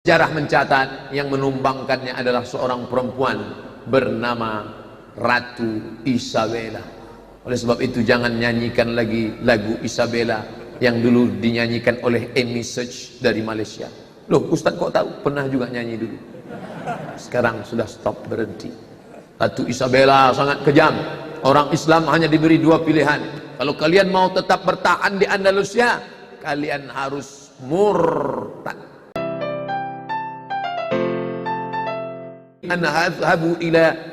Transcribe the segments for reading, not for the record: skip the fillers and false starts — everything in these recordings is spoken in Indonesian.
Sejarah mencatat yang menumbangkannya adalah seorang perempuan bernama Ratu Isabella. Oleh sebab itu jangan nyanyikan lagi lagu Isabella yang dulu dinyanyikan oleh Amy Search dari Malaysia. Loh, Ustaz kok tahu? Pernah juga nyanyi dulu. Sekarang sudah stop, berhenti. Ratu Isabella sangat kejam. Orang Islam hanya diberi dua pilihan. Kalau kalian mau tetap bertahan di Andalusia, kalian harus murtad.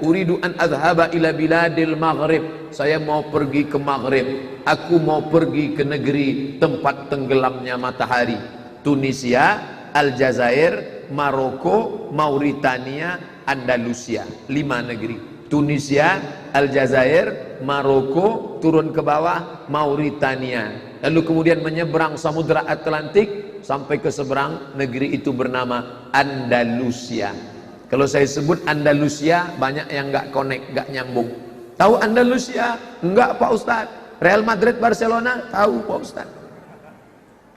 Uridu an adhaba ila biladil maghrib. Saya mau pergi ke Maghrib. Aku mau pergi ke negeri tempat tenggelamnya matahari. Tunisia, Aljazair, Maroko, Mauritania, Andalusia. 5 negeri. Tunisia, Aljazair, Maroko, turun ke bawah Mauritania. Lalu kemudian menyeberang Samudra Atlantik sampai ke seberang negeri itu bernama Andalusia. Kalau saya sebut Andalusia, banyak yang nggak connect, nggak nyambung. Tahu Andalusia? Enggak Pak Ustadz. Real Madrid, Barcelona? Tahu Pak Ustadz.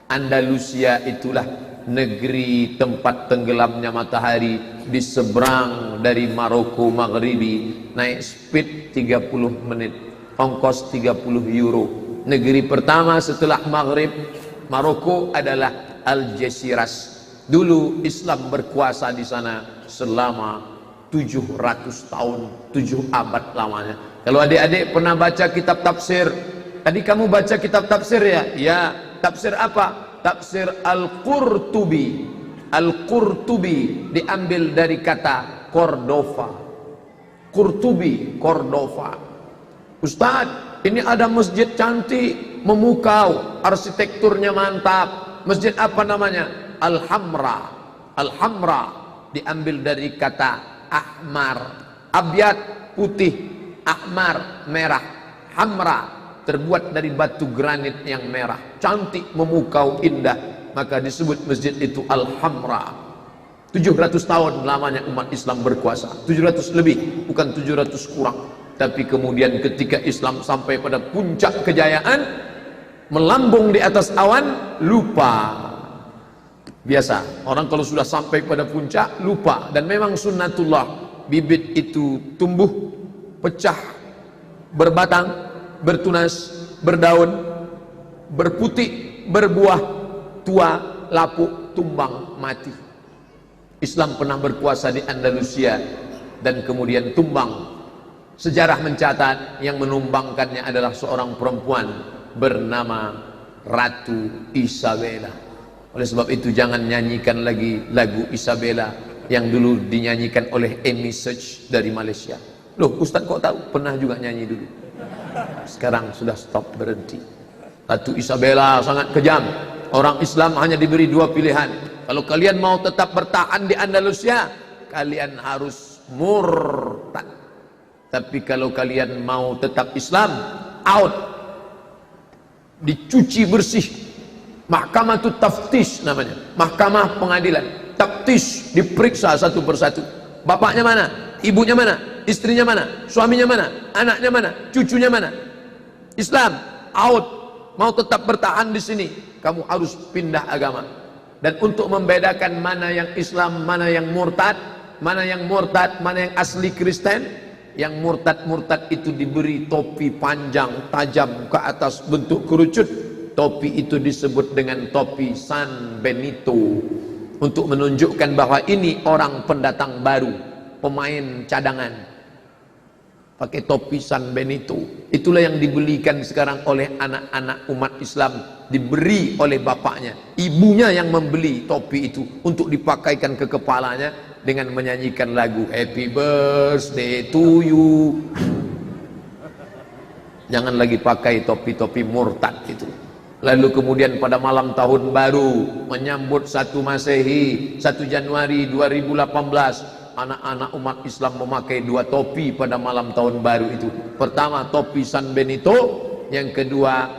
Andalusia itulah negeri tempat tenggelamnya matahari di seberang dari Maroko Maghribi. Naik speed 30 menit, ongkos 30 euro. Negeri pertama setelah Maghrib, Maroko adalah Algeciras. Dulu Islam berkuasa di sana selama 700 tahun, 7 abad lamanya. Kalau adik-adik pernah baca kitab tafsir, tadi kamu baca kitab tafsir ya? Ya, tafsir apa? Tafsir Al-Qurtubi. Al-Qurtubi diambil dari kata Cordova. Qurtubi, Cordova. Ustaz, ini ada masjid cantik, memukau, arsitekturnya mantap. Masjid apa namanya? Al-Hamra. Al-Hamra diambil dari kata ahmar. Abyad putih, ahmar merah, hamra terbuat dari batu granit yang merah, cantik, memukau, indah, maka disebut masjid itu Al-Hamra. 700 tahun lamanya umat Islam berkuasa, 700 lebih, bukan 700 kurang. Tapi kemudian ketika Islam sampai pada puncak kejayaan, melambung di atas awan, lupa. Biasa, orang kalau sudah sampai pada puncak lupa. Dan memang sunnatullah, bibit itu tumbuh, pecah, berbatang, bertunas, berdaun, berputik, berbuah, tua, lapuk, tumbang, mati. Islam pernah berkuasa di Andalusia dan kemudian tumbang. Sejarah mencatat yang menumbangkannya adalah seorang perempuan bernama Ratu Isabella. Oleh sebab itu jangan nyanyikan lagi lagu Isabella yang dulu dinyanyikan oleh Amy Search dari Malaysia. Loh, Ustaz kok tahu? Pernah juga nyanyi dulu. Sekarang sudah stop, berhenti. Ratu Isabella sangat kejam. Orang Islam hanya diberi dua pilihan. Kalau kalian mau tetap bertahan di Andalusia, kalian harus murtad. Tapi kalau kalian mau tetap Islam, out. Dicuci bersih. Mahkamah itu taftish namanya, mahkamah pengadilan. Taftish, diperiksa satu persatu. Bapaknya mana? Ibunya mana? Istrinya mana? Suaminya mana? Anaknya mana? Cucunya mana? Islam, out. Mau tetap bertahan di sini, kamu harus pindah agama. Dan untuk membedakan mana yang Islam, mana yang murtad, mana yang murtad, mana yang asli Kristen, yang murtad-murtad itu diberi topi panjang, tajam ke atas bentuk kerucut. Topi itu disebut dengan topi San Benito, untuk menunjukkan bahwa ini orang pendatang baru, pemain cadangan, pakai topi San Benito. Itulah yang dibelikan sekarang oleh anak-anak umat Islam, diberi oleh bapaknya. Ibunya yang membeli topi itu untuk dipakaikan ke kepalanya dengan menyanyikan lagu Happy Birthday to you. Jangan lagi pakai topi-topi murtad itu. Lalu kemudian pada malam tahun baru, menyambut 1 Masehi, 1 Januari 2018, anak-anak umat Islam memakai 2 topi pada malam tahun baru itu. Pertama topi San Benito, yang kedua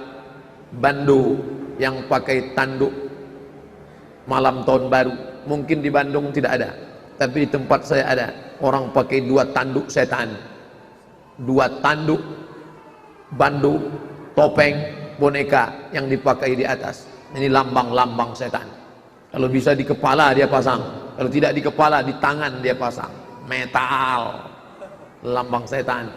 bando yang pakai tanduk malam tahun baru. Mungkin di Bandung tidak ada, tapi di tempat saya ada. Orang pakai 2 tanduk setan, 2 tanduk bando, topeng, boneka yang dipakai di atas. Ini lambang-lambang setan. Kalau bisa di kepala dia pasang. Kalau tidak di kepala, di tangan dia pasang. Metal, lambang setan.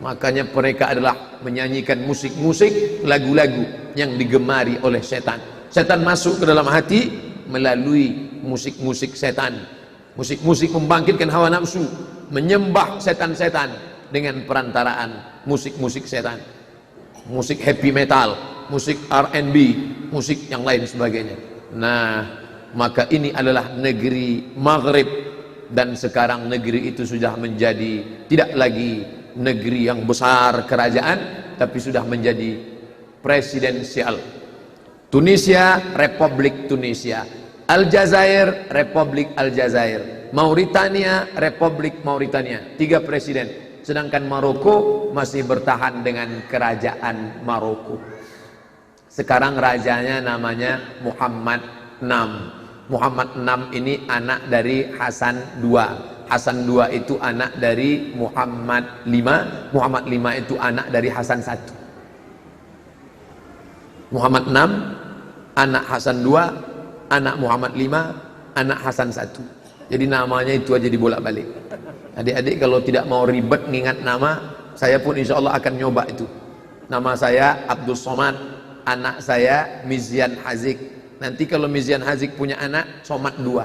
Makanya mereka adalah menyanyikan musik-musik, lagu-lagu yang digemari oleh setan. Setan masuk ke dalam hati melalui musik-musik setan. Musik-musik membangkitkan hawa nafsu, menyembah setan-setan dengan perantaraan musik-musik setan. Musik heavy metal, musik R&B, musik yang lain sebagainya. Nah, maka ini adalah negeri Maghrib, dan sekarang negeri itu sudah menjadi tidak lagi negeri yang besar kerajaan, tapi sudah menjadi presidensial. Tunisia, Republik Tunisia. Aljazair, Republik Aljazair. Mauritania, Republik Mauritania. 3 presiden. Sedangkan Maroko masih bertahan dengan kerajaan Maroko. Sekarang rajanya namanya Muhammad VI. Muhammad VI ini anak dari Hasan II. Hasan II itu anak dari Muhammad V. Muhammad V itu anak dari Hasan I. Muhammad VI, anak Hasan II, anak Muhammad V, anak Hasan I. Jadi namanya itu aja dibolak-balik. Adik-adik kalau tidak mau ribet ngingat nama, saya pun insya Allah akan nyoba itu. Nama saya Abdul Somad, anak saya Mizyan Hazik. Nanti kalau Mizyan Hazik punya anak, Somad 2.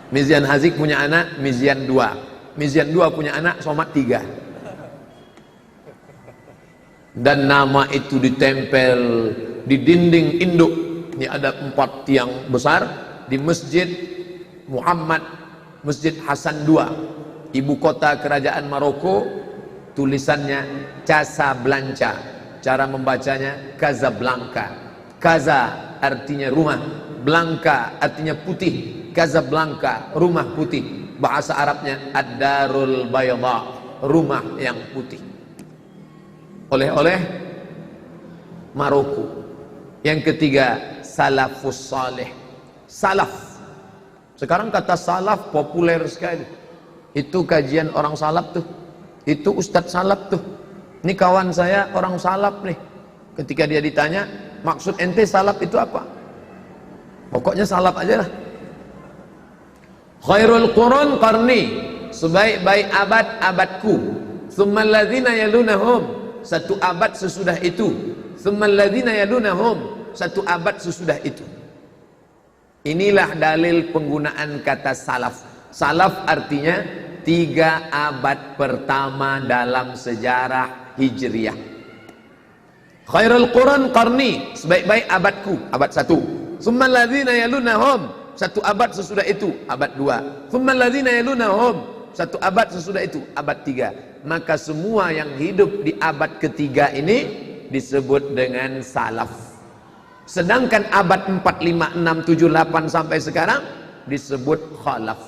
Mizyan Hazik punya anak, Mizyan 2. Mizyan 2 punya anak, Somad 3. Dan nama itu ditempel di dinding induk. Ini ada 4 tiang besar di Masjid Muhammad, Masjid Hasan II, ibu kota kerajaan Maroko. Tulisannya Casablanca, cara membacanya Casablanca. Casa artinya rumah, Blanca artinya putih. Casablanca, rumah putih. Bahasa Arabnya Ad-Darul Bayda, rumah yang putih. Oleh-oleh Maroko. Yang ketiga, Salafus Saleh. Salaf. Sekarang kata salaf populer sekali. Itu kajian orang salaf tuh. Itu Ustadz salaf tuh. Ini kawan saya orang salaf nih. Ketika dia ditanya, maksud ente salaf itu apa? Pokoknya salaf aja lah. Khairul Qurun qarni, sebaik-baik abad abadku. Tsummal ladzina yalunahum, satu abad sesudah itu. Tsummal ladzina yalunahum, satu abad sesudah itu. Inilah dalil penggunaan kata salaf. Salaf artinya 3 abad pertama dalam sejarah Hijriah. Khairul Qurun qarni, sebaik-baik abadku, abad 1. Tsummal ladzina yalunahum, satu abad sesudah itu, abad 2. Tsummal ladzina yalunahum, satu abad sesudah itu, abad 3. Maka semua yang hidup di abad ketiga ini disebut dengan salaf. Sedangkan abad 4, 5, 6, 7, 8 sampai sekarang disebut khalaf.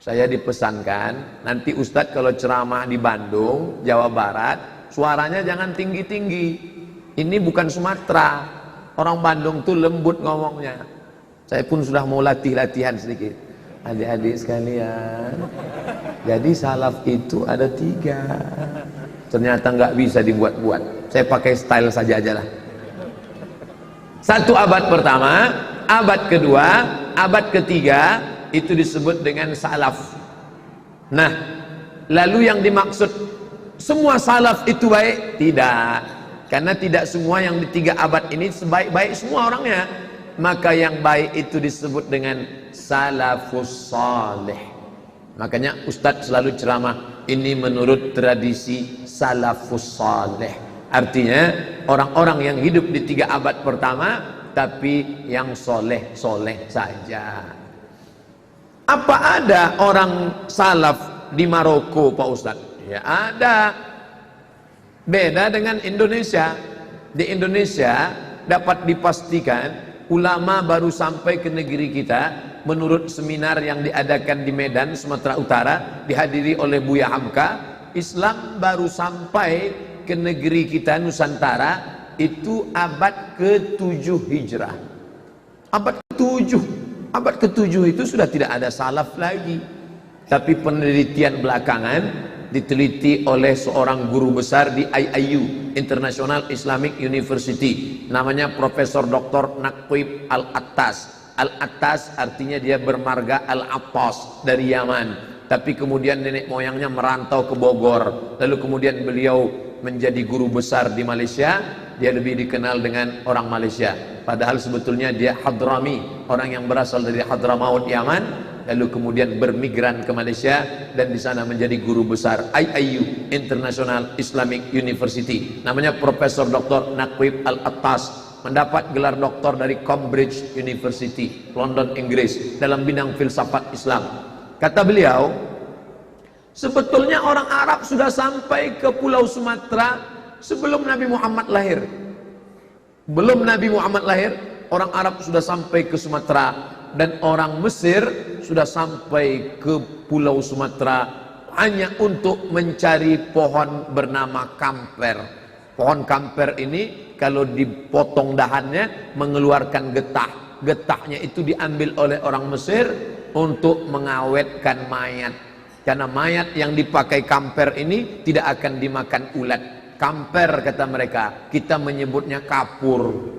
Saya dipesankan nanti Ustadz kalau ceramah di Bandung, Jawa Barat, suaranya jangan tinggi-tinggi. Ini bukan Sumatera. Orang Bandung tuh lembut ngomongnya. Saya pun sudah mau latihan sedikit. Adik-adik sekalian, jadi salaf itu ada 3. Ternyata nggak bisa dibuat-buat. Saya pakai style saja aja lah. 1 abad pertama, abad kedua, abad ketiga itu disebut dengan salaf. Nah, lalu yang dimaksud semua salaf itu baik? Tidak. Karena tidak semua yang di 3 abad ini sebaik-baik semua orangnya. Maka yang baik itu disebut dengan salafus salih. Makanya Ustadz selalu ceramah, ini menurut tradisi salafus salih. Artinya orang-orang yang hidup di 3 abad pertama, tapi yang soleh-soleh saja. Apa ada orang salaf di Maroko, Pak Ustadz? Ya ada. Beda dengan Indonesia. Di Indonesia dapat dipastikan ulama baru sampai ke negeri kita menurut seminar yang diadakan di Medan, Sumatera Utara, dihadiri oleh Buya Hamka. Islam baru sampai ke negeri kita Nusantara itu abad ke-7 Hijrah. Abad ke-7. Abad ke-7 itu sudah tidak ada salaf lagi. Tapi penelitian belakangan diteliti oleh seorang guru besar di IIU, International Islamic University, namanya Profesor Dr. Naqib Al-Attas. Al-Attas artinya dia bermarga Al-Attas dari Yaman. Tapi kemudian nenek moyangnya merantau ke Bogor. Lalu kemudian beliau menjadi guru besar di Malaysia. Dia lebih dikenal dengan orang Malaysia. Padahal sebetulnya dia Hadrami, orang yang berasal dari Hadramaut Yaman. Lalu kemudian bermigran ke Malaysia dan di sana menjadi guru besar IIU, International Islamic University. Namanya Profesor Dr. Naqib Al-Attas. Mendapat gelar doktor dari Cambridge University, London, Inggris, dalam bidang filsafat Islam. Kata beliau, sebetulnya orang Arab sudah sampai ke Pulau Sumatera sebelum Nabi Muhammad lahir. Belum Nabi Muhammad lahir, orang Arab sudah sampai ke Sumatera. Dan orang Mesir sudah sampai ke Pulau Sumatera hanya untuk mencari pohon bernama kamper. Pohon kamper ini kalau dipotong dahannya mengeluarkan getah. Getahnya itu diambil oleh orang Mesir untuk mengawetkan mayat. Karena mayat yang dipakai kamper ini tidak akan dimakan ulat. Kamper kata mereka, kita menyebutnya kapur.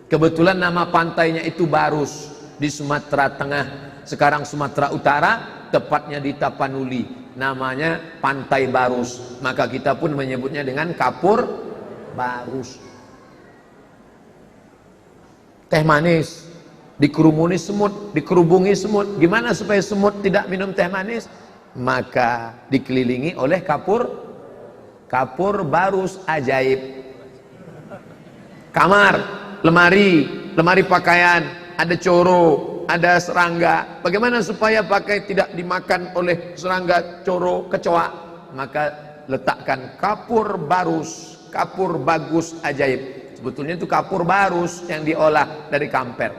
Kebetulan nama pantainya itu Barus di Sumatera Tengah. Sekarang Sumatera Utara, tepatnya di Tapanuli. Namanya Pantai Barus. Maka kita pun menyebutnya dengan kapur Barus. Teh manis dikerumuni semut, dikerubungi semut. Gimana supaya semut tidak minum teh manis? Maka dikelilingi oleh kapur Barus ajaib. Kamar, lemari pakaian, ada coro, ada serangga. Bagaimana supaya pakai tidak dimakan oleh serangga, coro, kecoa? Maka letakkan kapur Barus, kapur bagus ajaib. Sebetulnya itu kapur Barus yang diolah dari kamper.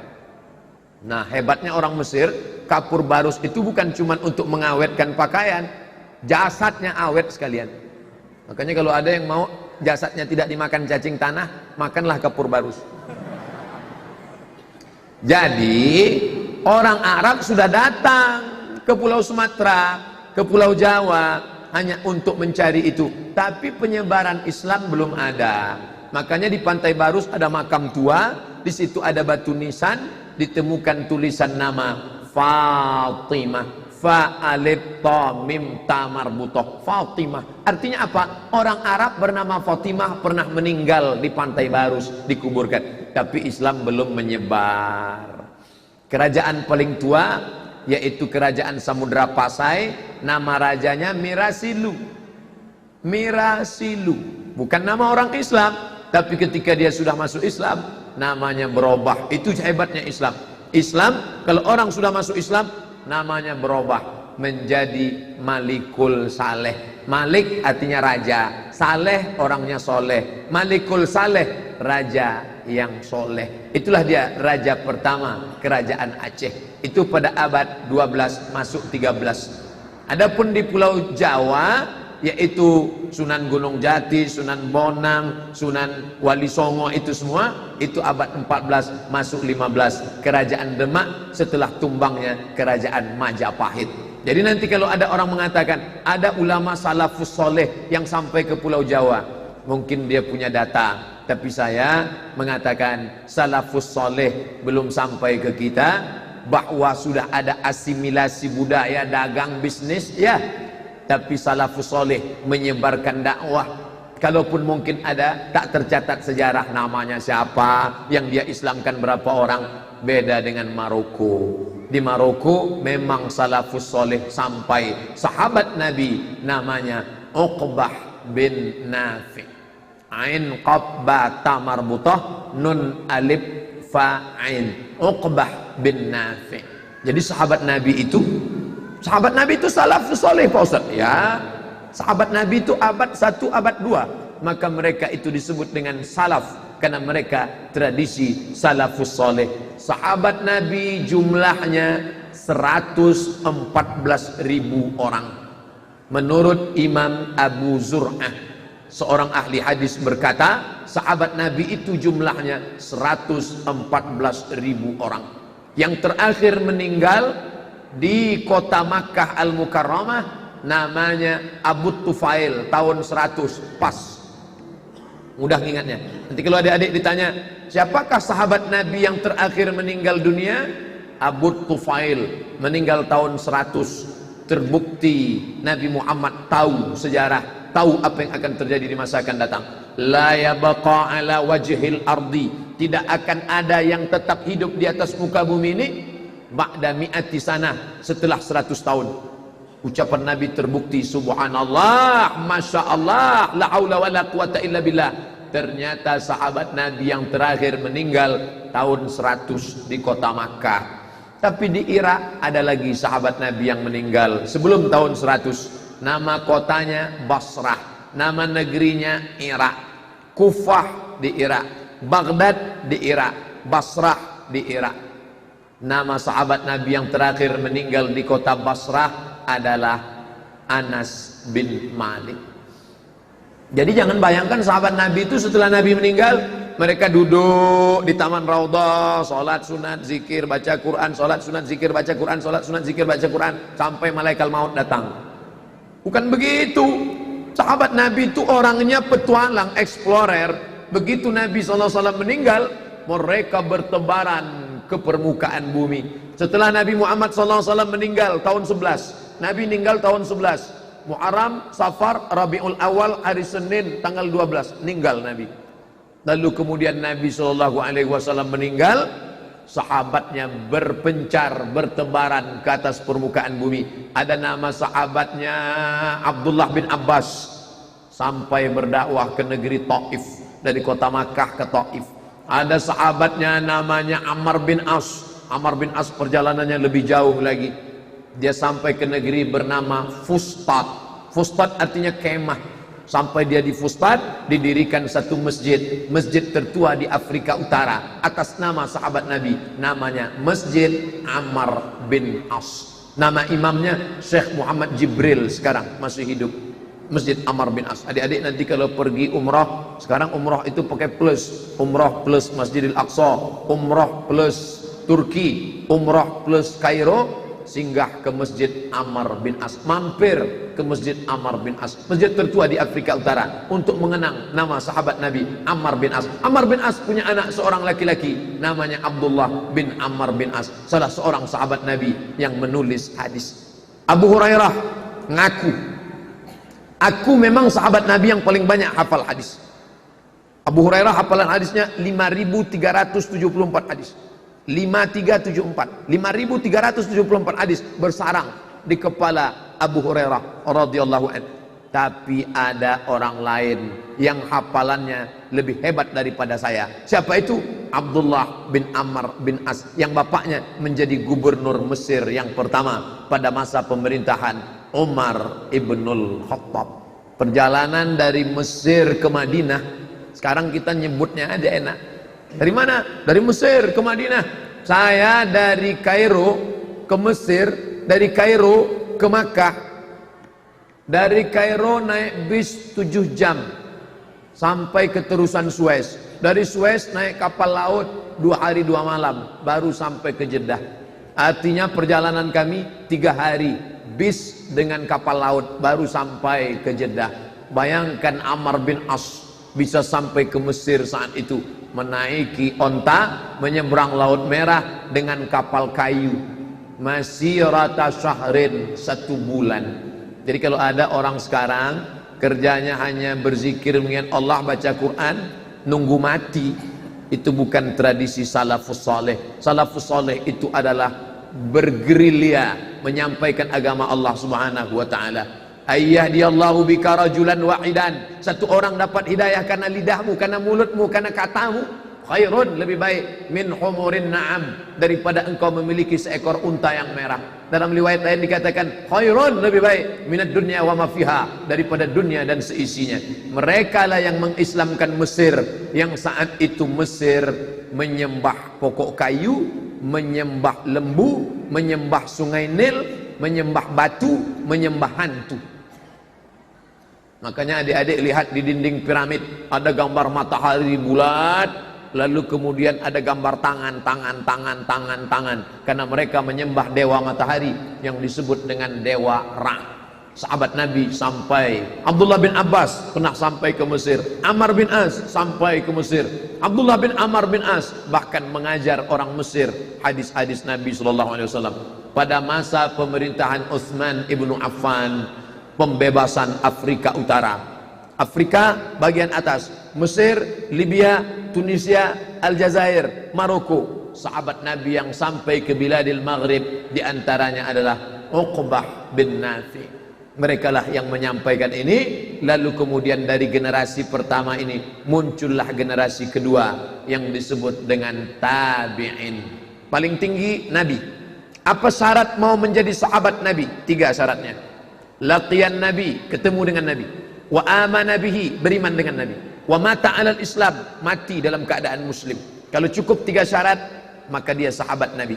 Nah, hebatnya orang Mesir, kapur Barus itu bukan cuma untuk mengawetkan pakaian, jasadnya awet sekalian. Makanya kalau ada yang mau jasadnya tidak dimakan cacing tanah, makanlah kapur Barus. Jadi, orang Arab sudah datang ke Pulau Sumatera, ke Pulau Jawa, hanya untuk mencari itu. Tapi penyebaran Islam belum ada. Makanya di Pantai Barus ada makam tua, di situ ada batu nisan, ditemukan tulisan nama Fatimah. Fa alif ta mim ta marbutoh. Fatimah. Artinya apa? Orang Arab bernama Fatimah pernah meninggal di Pantai Barus, dikuburkan. Tapi Islam belum menyebar. Kerajaan paling tua yaitu kerajaan Samudra Pasai, nama rajanya Mirasilu. Mirasilu, bukan nama orang Islam, tapi ketika dia sudah masuk Islam, namanya berubah. Itu hebatnya Islam. Islam, kalau orang sudah masuk Islam, namanya berubah menjadi Malikul Saleh. Malik artinya raja, Saleh orangnya soleh. Malikul Saleh, raja yang soleh. Itulah dia raja pertama kerajaan Aceh. Itu pada abad 12 masuk 13. Adapun di Pulau Jawa, yaitu Sunan Gunung Jati, Sunan Bonang, Sunan Wali Songo, itu semua itu abad 14 masuk 15. Kerajaan Demak setelah tumbangnya kerajaan Majapahit. Jadi nanti kalau ada orang mengatakan ada ulama salafus soleh yang sampai ke Pulau Jawa, mungkin dia punya data, tapi saya mengatakan salafus soleh belum sampai ke kita. Bahwa sudah ada asimilasi budaya, dagang, bisnis, ya, tapi salafus soleh menyebarkan dakwah. Kalaupun mungkin ada, tak tercatat sejarah namanya siapa, yang dia Islamkan berapa orang. Beda dengan Maroko. Di Maroko memang salafus soleh sampai. Sahabat Nabi namanya Uqbah bin Nafi. Ain qabba ta marbutah, nun alif fa ain. Uqbah bin Nafi. Jadi sahabat Nabi itu salafus soleh, Pak Ustaz. Ya, sahabat Nabi itu abad 1, abad 2. Maka mereka itu disebut dengan salaf karena mereka tradisi salafus soleh. Sahabat Nabi jumlahnya 114.000 orang. Menurut Imam Abu Zur'ah, seorang ahli hadis, berkata sahabat Nabi itu jumlahnya 114.000 orang. Yang terakhir meninggal di kota Makkah Al-Mukarramah namanya Abu Tufail, tahun 100 pas. Mudah ingatnya. Nanti kalau adik-adik ditanya siapakah sahabat Nabi yang terakhir meninggal dunia, Abu Tufail meninggal tahun 100. Terbukti Nabi Muhammad tahu sejarah, tahu apa yang akan terjadi di masa akan datang. La yabqa ala wajhil ardi, tidak akan ada yang tetap hidup di atas muka bumi ini ba'da mi'ati sanah, setelah 100 tahun. Ucapan Nabi terbukti. Subhanallah, Masya Allah, la haula wa la quwata illa billah. Ternyata sahabat Nabi yang terakhir meninggal tahun 100 di kota Makkah. Tapi di Irak ada lagi sahabat Nabi yang meninggal sebelum tahun 100. Nama kotanya Basrah, nama negerinya Irak. Kufah di Irak, Baghdad di Irak, Basrah di Irak. Nama sahabat Nabi yang terakhir meninggal di kota Basrah adalah Anas bin Malik. Jadi jangan bayangkan sahabat Nabi itu setelah Nabi meninggal mereka duduk di taman Raudhah, sholat sunat, zikir, baca Quran, sholat sunat, zikir, baca Quran, sholat sunat, zikir, baca Quran, sampai malaikat maut datang. Bukan begitu. Sahabat Nabi itu orangnya petualang, explorer. Begitu Nabi SAW meninggal, mereka bertebaran ke permukaan bumi. Setelah Nabi Muhammad SAW meninggal tahun 11, Nabi meninggal tahun 11, Muharram, Safar, Rabiul Awal, hari Senin tanggal 12, meninggal Nabi. Lalu kemudian Nabi SAW meninggal, sahabatnya berpencar, bertebaran ke atas permukaan bumi. Ada nama sahabatnya Abdullah bin Abbas, sampai berdakwah ke negeri Taif, dari kota Makkah ke Taif. Ada sahabatnya namanya Ammar bin As. Ammar bin As perjalanannya lebih jauh lagi. Dia sampai ke negeri bernama Fustat. Fustat artinya kemah. Sampai dia di Fustat, didirikan satu masjid, masjid tertua di Afrika Utara, atas nama sahabat Nabi, namanya Masjid Ammar bin As. Nama imamnya Syekh Muhammad Jibril, sekarang masih hidup. Masjid Ammar bin As. Adik-adik nanti kalau pergi umrah, sekarang umrah itu pakai plus, umrah plus Masjidil Aqsa, umrah plus Turki, umrah plus Kairo, singgah ke Masjid Ammar bin As, mampir ke Masjid Ammar bin As, masjid tertua di Afrika Utara, untuk mengenang nama sahabat Nabi Ammar bin As. Ammar bin As punya anak seorang laki-laki namanya Abdullah bin Ammar bin As, salah seorang sahabat Nabi yang menulis hadis. Abu Hurairah ngaku, aku memang sahabat Nabi yang paling banyak hafal hadis. Abu Hurairah hafalan hadisnya 5.374 hadis. 5374 5.374 hadis bersarang di kepala Abu Hurairah radhiyallahu anhu. Tapi ada orang lain yang hafalannya lebih hebat daripada saya. Siapa itu? Abdullah bin Ammar bin As, yang bapaknya menjadi gubernur Mesir yang pertama pada masa pemerintahan Umar ibnul Khattab. Perjalanan dari Mesir ke Madinah, sekarang kita nyebutnya aja enak. Dari mana? Dari Mesir ke Madinah. Saya dari Kairo ke Mesir, dari Kairo ke Makkah. Dari Kairo naik bis 7 jam sampai ke terusan Suez. Dari Suez naik kapal laut 2 hari 2 malam baru sampai ke Jeddah. Artinya perjalanan kami 3 hari bis dengan kapal laut baru sampai ke Jeddah. Bayangkan Ammar bin As bisa sampai ke Mesir saat itu, menaiki onta, menyeberang Laut Merah dengan kapal kayu, masirata syahrin, 1 bulan. Jadi kalau ada orang sekarang kerjanya hanya berzikir mengingat Allah, baca Quran, nunggu mati, itu bukan tradisi salafus saleh. Salafus saleh itu adalah bergerilya menyampaikan agama Allah Subhanahu wa taala. Ayyahdiyallahu bika rajulan wahidan, satu orang dapat hidayah karena lidahmu, karena mulutmu, karena katamu, khairun, lebih baik, min humurin na'am, daripada engkau memiliki seekor unta yang merah. Dalam riwayat lain dikatakan khairun, lebih baik, minad dunya wa ma fiha, daripada dunia dan seisinya. Mereka lah yang mengislamkan Mesir, yang saat itu Mesir menyembah pokok kayu, menyembah lembu, menyembah sungai Nil, menyembah batu, menyembah hantu. Makanya adik-adik lihat di dinding piramid ada gambar matahari bulat, lalu kemudian ada gambar tangan, karena mereka menyembah dewa matahari yang disebut dengan dewa Ra. sahabat Nabi sampai. Abdullah bin Abbas pernah sampai ke Mesir, Ammar bin As sampai ke Mesir. Abdullah bin Ammar bin As bahkan mengajar orang Mesir hadis-hadis Nabi SAW. Pada masa pemerintahan Utsman ibnu Affan, pembebasan Afrika Utara, Afrika bagian atas, Mesir, Libya, Tunisia, Aljazair, Maroko. Sahabat Nabi yang sampai ke Biladil Maghrib diantaranya adalah Uqbah bin Nafi. Mereka lah yang menyampaikan ini. Lalu kemudian dari generasi pertama ini muncullah generasi kedua yang disebut dengan tabi'in. Paling tinggi Nabi. Apa syarat mau menjadi sahabat Nabi? 3 syaratnya. Laqiyan Nabi, ketemu dengan Nabi. Wa amana bihi, beriman dengan Nabi. Wa mata alal Islam, mati dalam keadaan muslim. Kalau cukup 3 syarat, maka dia sahabat Nabi.